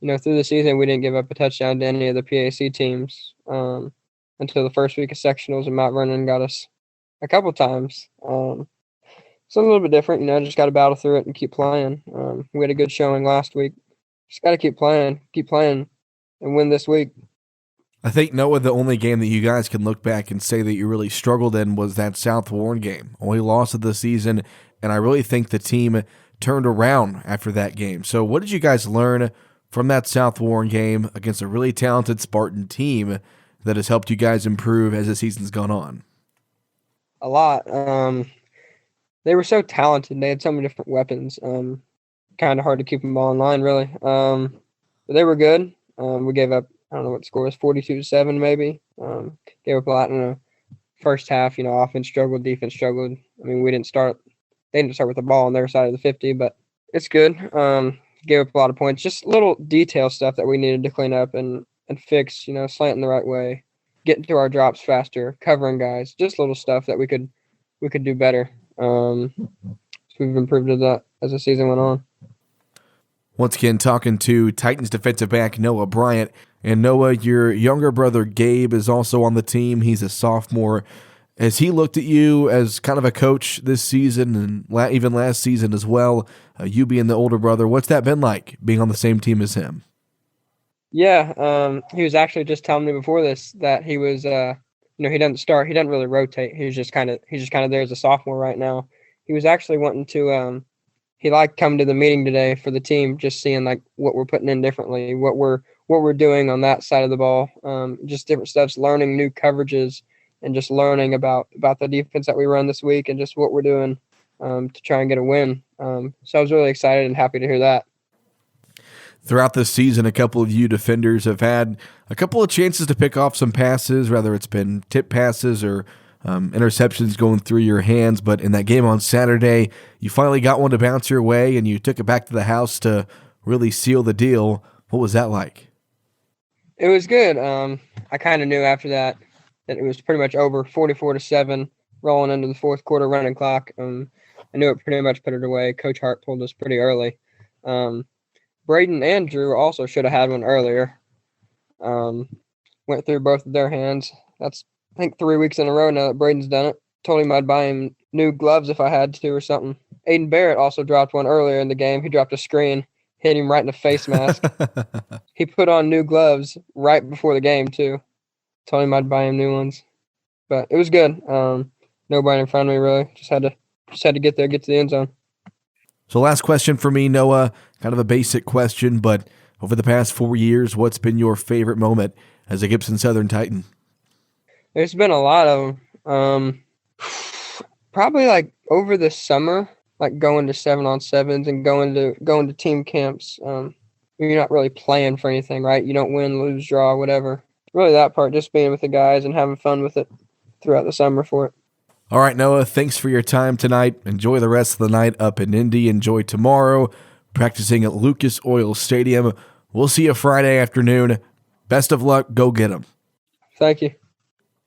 Through the season, we didn't give up a touchdown to any of the PAC teams until the first week of sectionals, and Mount Vernon got us a couple times. It's a little bit different, just got to battle through it and keep playing. We had a good showing last week. Just got to keep playing, and win this week. I think, Noah, the only game that you guys can look back and say that you really struggled in was that South Warren game. Only loss of the season, and I really think the team turned around after that game. So what did you guys learn from that South Warren game against a really talented Spartan team that has helped you guys improve as the season's gone on? A lot. They were so talented. They had so many different weapons. Kind of hard to keep them all in line, really. But they were good. We gave up, I don't know what the score was, 42-7 maybe. Gave up a lot in the first half. Offense struggled, defense struggled. I mean, they didn't start with the ball on their side of the 50, but it's good. Gave up a lot of points. Just little detail stuff that we needed to clean up and fix, slanting the right way, getting to our drops faster, covering guys, just little stuff that we could do better. So we've improved at that as the season went on. Once again, talking to Titans defensive back Noah Bryant. And Noah, your younger brother Gabe is also on the team. He's a sophomore. Has he looked at you as kind of a coach this season and even last season as well, you being the older brother? What's that been like, being on the same team as him? Yeah, he was actually just telling me before this that he was, he doesn't start. He doesn't really rotate. He's just kind of there as a sophomore right now. He was actually wanting to, he liked coming to the meeting today for the team, just seeing like what we're putting in differently, what we're doing on that side of the ball, just different stuffs, learning new coverages, and just learning about the defense that we run this week and just what we're doing to try and get a win. So I was really excited and happy to hear that. Throughout this season, a couple of you defenders have had a couple of chances to pick off some passes, whether it's been tip passes or interceptions going through your hands. But in that game on Saturday, you finally got one to bounce your way, and you took it back to the house to really seal the deal. What was that like? It was good. I kind of knew after that it was pretty much over, 44-7, rolling into the fourth quarter running clock. I knew it pretty much put it away. Coach Hart told us pretty early. Brayden and Drew also should have had one earlier. Went through both of their hands. That's, I think, 3 weeks in a row now that Brayden's done it. Told him I'd buy him new gloves if I had to or something. Aiden Barrett also dropped one earlier in the game. He dropped a screen, hit him right in the face mask. He put on new gloves right before the game, too. Told him I'd buy him new ones. But it was good. Nobody in front of me, really. Just had to get there, get to the end zone. So last question for me, Noah, kind of a basic question, but over the past 4 years, what's been your favorite moment as a Gibson Southern Titan? There's been a lot of them. Probably like over the summer, like going to 7-on-7s and going to team camps. You're not really playing for anything, right? You don't win, lose, draw, whatever. Really that part, just being with the guys and having fun with it throughout the summer for it. All right, Noah, thanks for your time tonight. Enjoy the rest of the night up in Indy. Enjoy tomorrow, practicing at Lucas Oil Stadium. We'll see you Friday afternoon. Best of luck. Go get 'em. Thank you.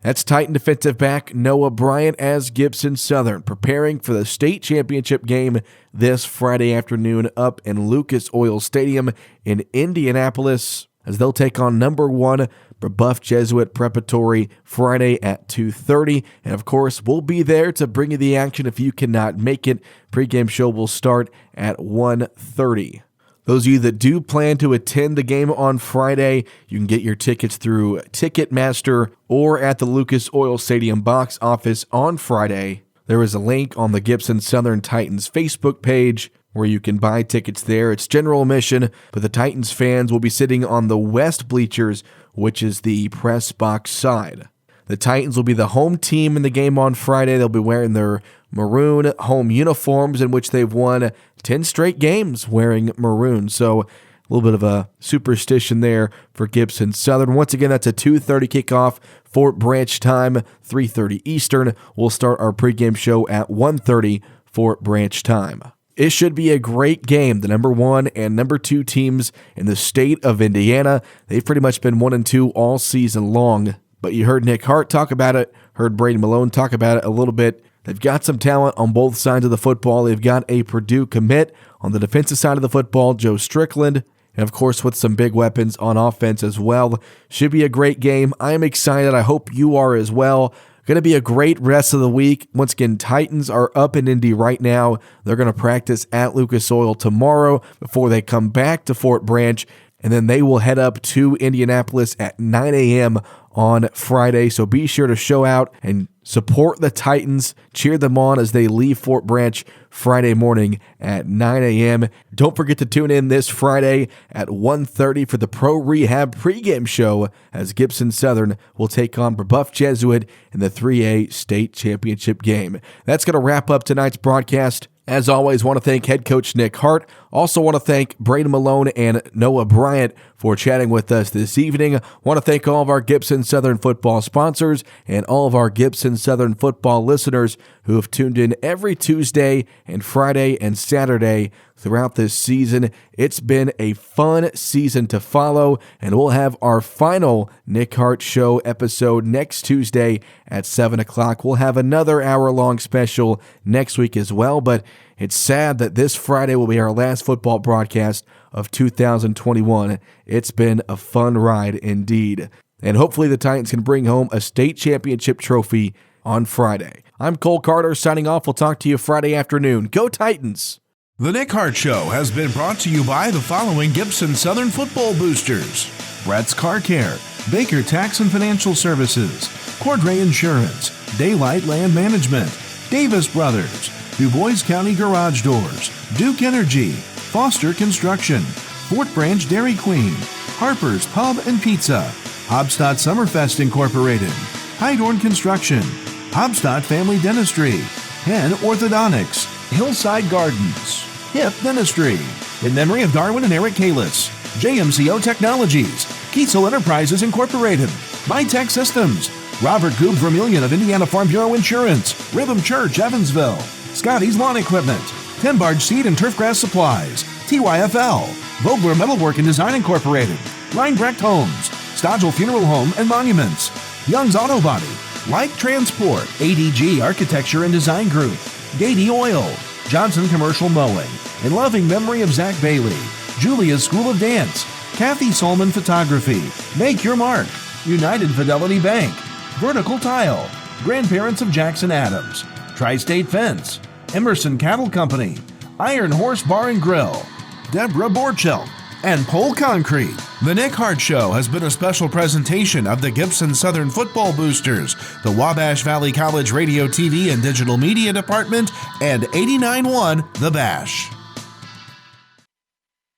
That's Titan defensive back Noah Bryant as Gibson Southern, preparing for the state championship game this Friday afternoon up in Lucas Oil Stadium in Indianapolis, as they'll take on number 1 Brebeuf Jesuit Preparatory Friday at 2:30. And of course, we'll be there to bring you the action if you cannot make it. Pre-game show will start at 1:30. Those of you that do plan to attend the game on Friday, you can get your tickets through Ticketmaster or at the Lucas Oil Stadium box office on Friday. There is a link on the Gibson Southern Titans Facebook page where you can buy tickets there. It's general admission, but the Titans fans will be sitting on the west bleachers, which is the press box side. The Titans will be the home team in the game on Friday. They'll be wearing their maroon home uniforms, in which they've won 10 straight games wearing maroon. So a little bit of a superstition there for Gibson Southern. Once again, that's a 2:30 kickoff, Fort Branch time, 3:30 Eastern. We'll start our pregame show at 1:30 Fort Branch time. It should be a great game. The number 1 and number 2 teams in the state of Indiana, they've pretty much been 1 and 2 all season long. But you heard Nick Hart talk about it, heard Brayden Malone talk about it a little bit. They've got some talent on both sides of the football. They've got a Purdue commit on the defensive side of the football, Joe Strickland, and of course with some big weapons on offense as well. Should be a great game. I am excited. I hope you are as well. Going to be a great rest of the week. Once again, Titans are up in Indy right now. They're going to practice at Lucas Oil tomorrow before they come back to Fort Branch, and then they will head up to Indianapolis at 9 a.m. on Friday. So be sure to show out and support the Titans. Cheer them on as they leave Fort Branch Friday morning at 9 a.m. Don't forget to tune in this Friday at 1:30 for the Pro Rehab pregame show as Gibson Southern will take on Brebeuf Jesuit in the 3A state championship game. That's going to wrap up tonight's broadcast. As always, want to thank head coach Nick Hart. Also want to thank Brayden Malone and Noah Bryant for chatting with us this evening. Want to thank all of our Gibson Southern football sponsors and all of our Gibson Southern football listeners who have tuned in every Tuesday and Friday and Saturday throughout this season. It's been a fun season to follow, and we'll have our final Nick Hart Show episode next Tuesday at 7 o'clock. We'll have another hour-long special next week as well, but it's sad that this Friday will be our last football broadcast of 2021. It's been a fun ride indeed. And hopefully the Titans can bring home a state championship trophy on Friday. I'm Cole Carter signing off. We'll talk to you Friday afternoon. Go Titans! The Nick Hart Show has been brought to you by the following Gibson Southern football boosters: Brett's Car Care, Baker Tax and Financial Services, Cordray Insurance, Daylight Land Management, Davis Brothers, Du Bois County Garage Doors, Duke Energy, Foster Construction, Fort Branch Dairy Queen, Harper's Pub and Pizza, Hobstadt Summerfest Incorporated, Hydorn Construction, Hobstadt Family Dentistry, Penn Orthodontics, Hillside Gardens, Hip Dentistry, in memory of Darwin and Eric Kalis, JMCO Technologies, Kiesel Enterprises Incorporated, MyTech Systems, Robert Goob Vermillion of Indiana Farm Bureau Insurance, Rhythm Church Evansville, Scotty's Lawn Equipment, Tenbarge Seed and Turfgrass Supplies, TYFL, Vogler Metalwork and Design Incorporated, Reinbrecht Homes, Stodgel Funeral Home and Monuments, Young's Auto Body, Light Transport, ADG Architecture and Design Group, Gady Oil, Johnson Commercial Mowing, in loving memory of Zach Bailey, Julia's School of Dance, Kathy Solman Photography, Make Your Mark, United Fidelity Bank, Vertical Tile, Grandparents of Jackson Adams, Tri-State Fence, Emerson Cattle Company, Iron Horse Bar and Grill, Deborah Borchelt, and Pole Concrete. The Nick Hart Show has been a special presentation of the Gibson Southern Football Boosters, the Wabash Valley College Radio, TV, and Digital Media Department, and 89.1 The Bash.